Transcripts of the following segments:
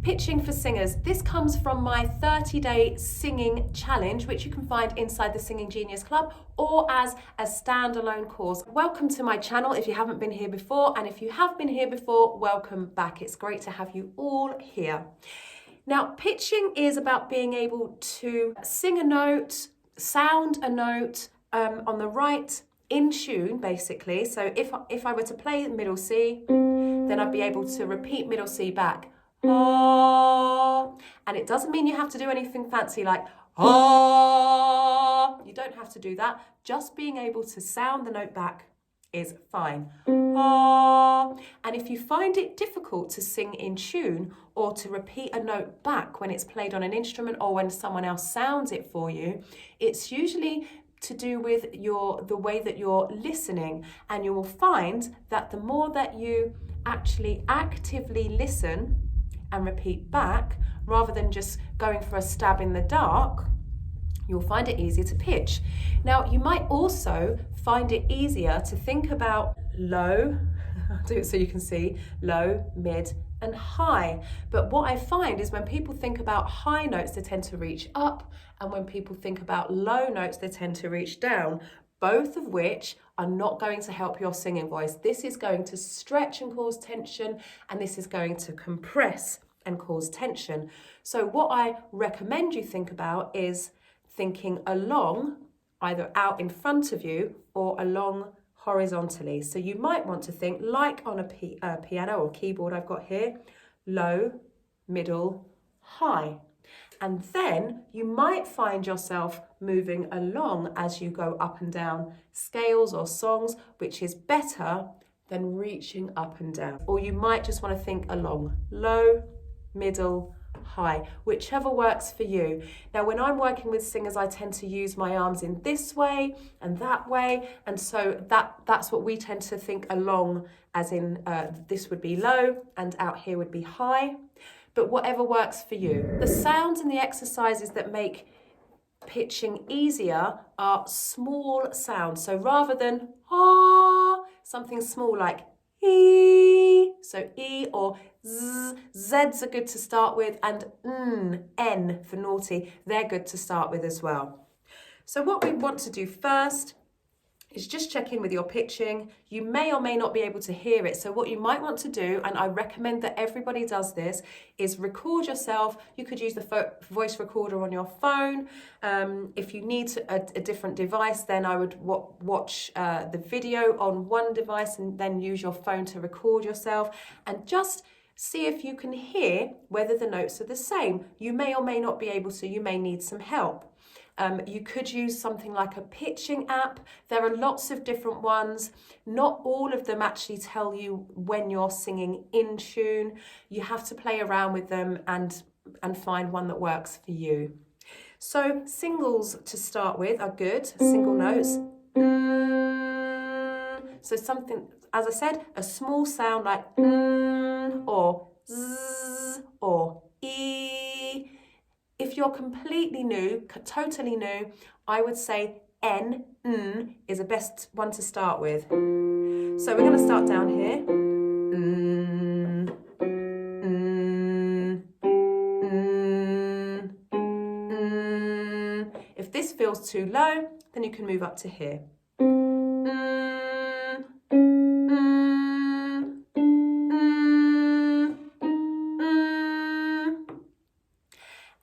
Pitching for singers. This comes from my 30-day singing challenge, which you can find inside the Singing Genius Club or as a standalone course. Welcome to my channel if you haven't been here before, and if you have been here before, welcome back. It's great to have you all here. Now, pitching is about being able to sing a note, sound a note on the right, in tune, basically. So if I were to play middle C, then I'd be able to repeat middle C back. Ah, and it doesn't mean you have to do anything fancy like ah. You don't have to do that. Just being able to sound the note back is fine. Ah. And if you find it difficult to sing in tune or to repeat a note back when it's played on an instrument or when someone else sounds it for you, it's usually to do with the way that you're listening. And you will find that the more that you actually actively listen and repeat back, rather than just going for a stab in the dark, you'll find it easier to pitch. Now, you might also find it easier to think about low, I'll do it so you can see, low, mid, and high. But what I find is when people think about high notes, they tend to reach up, and when people think about low notes, they tend to reach down, both of which are not going to help your singing voice. This is going to stretch and cause tension, and this is going to compress and cause tension. So what I recommend you think about is thinking along, either out in front of you or along horizontally. So you might want to think like on a piano or keyboard I've got here, low, middle, high. And then you might find yourself moving along as you go up and down scales or songs, which is better than reaching up and down. Or you might just want to think along, low, middle, high, whichever works for you. Now, when I'm working with singers, I tend to use my arms in this way and that way. And so that's what we tend to think along, as in this would be low and out here would be high. But whatever works for you. The sounds and the exercises that make pitching easier are small sounds. So rather than ah, something small like E, so E or Z, Z's are good to start with, and N for naughty, they're good to start with as well. So what we want to do first is just check in with your pitching. You may or may not be able to hear it. So what you might want to do, and I recommend that everybody does this, is record yourself. You could use the voice recorder on your phone. If you need a different device, then I would watch the video on one device and then use your phone to record yourself, and just see if you can hear whether the notes are the same. You may or may not be able to. You may need some help. You could use something like a pitching app. There are lots of different ones. Not all of them actually tell you when you're singing in tune. You have to play around with them and find one that works for you. So singles to start with are good, single notes. So something, as I said, a small sound like or z or e. If you're completely new, totally new, I would say N, is the best one to start with. So we're going to start down here. If this feels too low, then you can move up to here.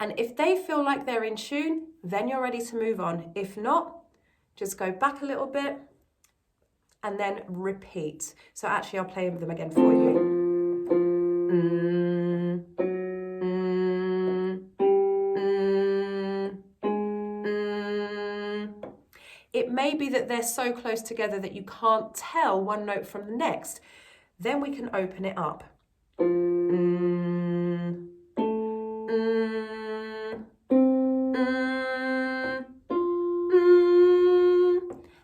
And if they feel like they're in tune, then you're ready to move on. If not, just go back a little bit and then repeat. So actually, I'll play them again for you. It may be that they're so close together that you can't tell one note from the next. Then we can open it up.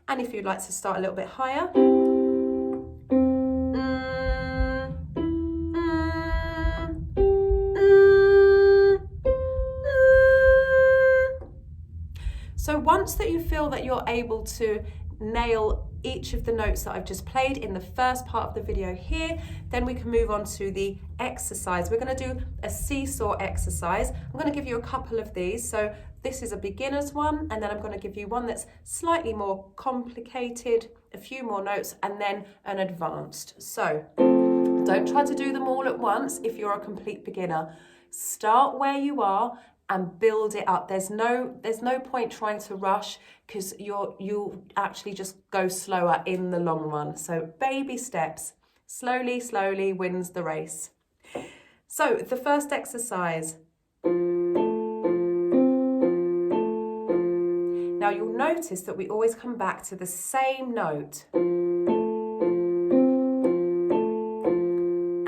And if you'd like to start a little bit higher. So once that you feel that you're able to nail each of the notes that I've just played in the first part of the video here. Then we can move on to the exercise. We're going to do a seesaw exercise. I'm going to give you a couple of these. So this is a beginner's one, and then I'm going to give you one that's slightly more complicated, a few more notes, and then an advanced. So don't try to do them all at once if you're a complete beginner. Start where you are and build it up. There's no point trying to rush, because you'll actually just go slower in the long run. So baby steps, slowly wins the race. So the first exercise. Now you'll notice that we always come back to the same note.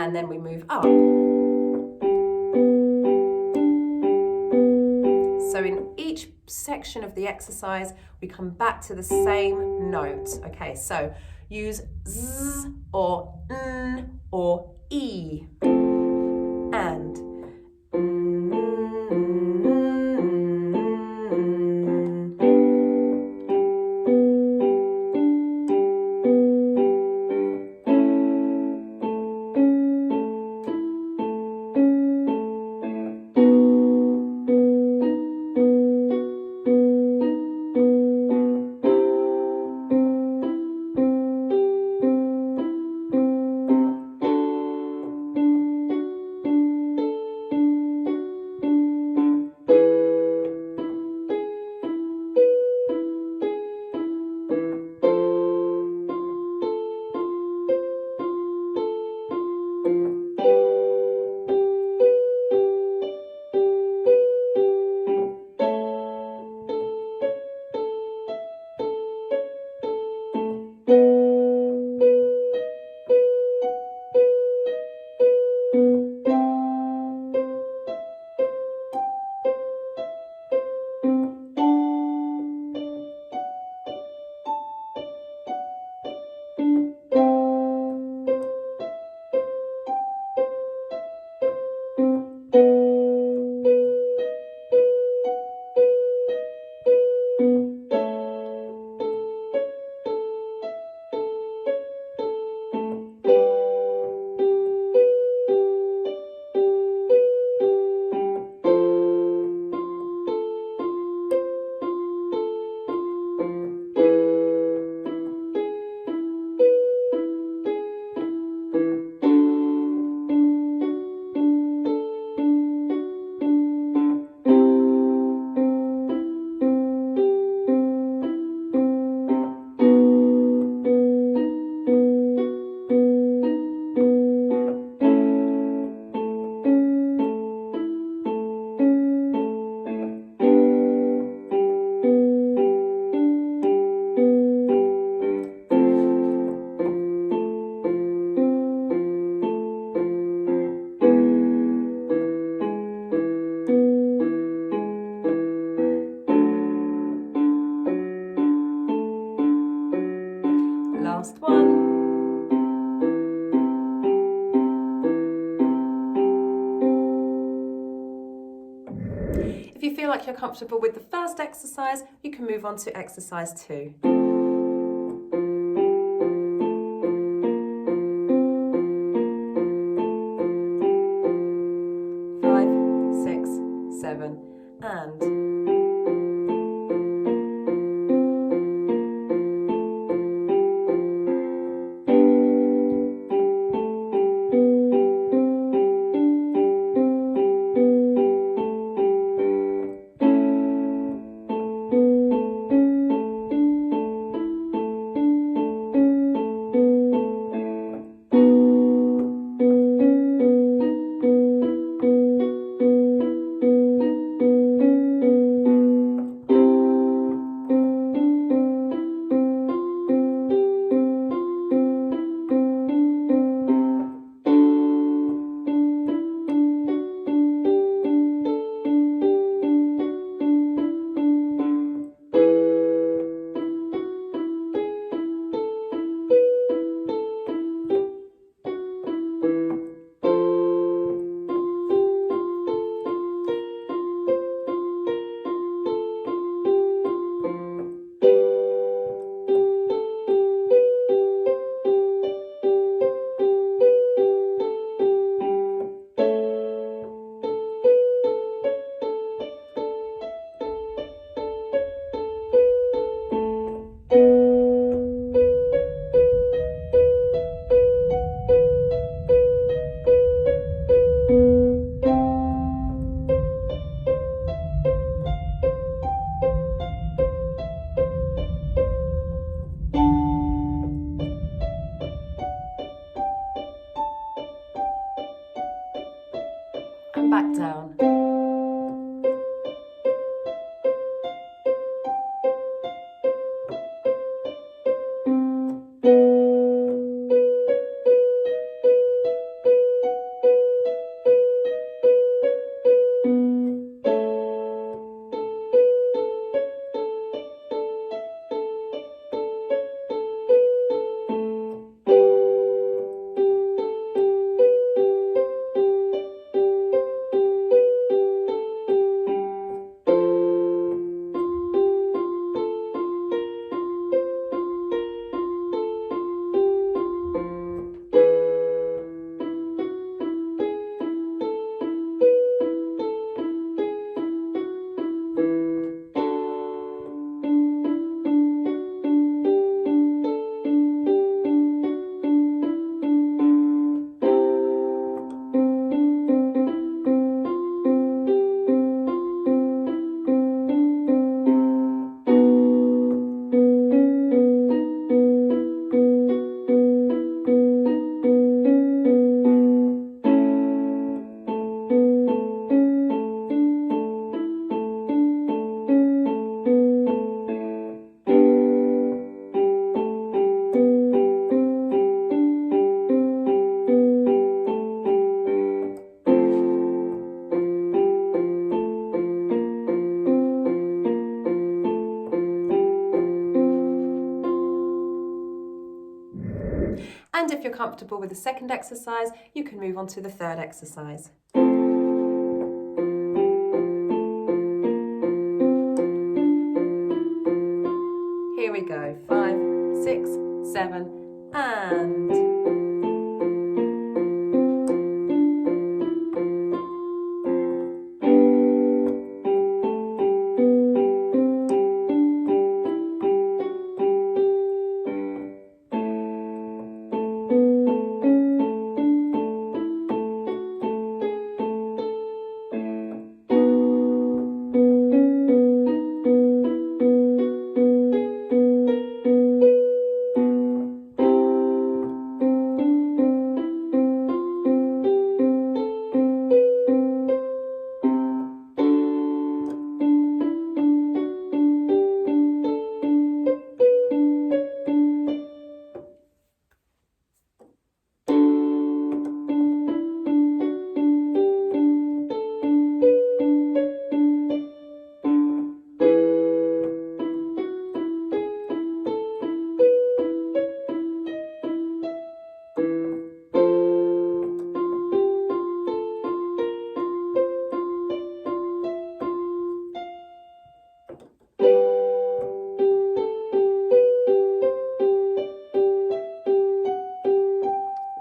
And then we move up. So in each section of the exercise, we come back to the same note. Okay, so use z or n or e. And last one. If you feel like you're comfortable with the first exercise, you can move on to exercise 2. And and back down. And if you're comfortable with the second exercise, you can move on to the third exercise. Here we go, 5, 6, 7, and...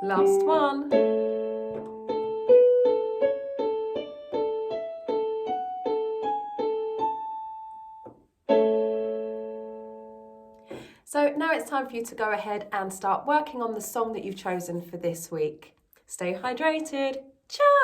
Last one. So now it's time for you to go ahead and start working on the song that you've chosen for this week. Stay hydrated. Ciao!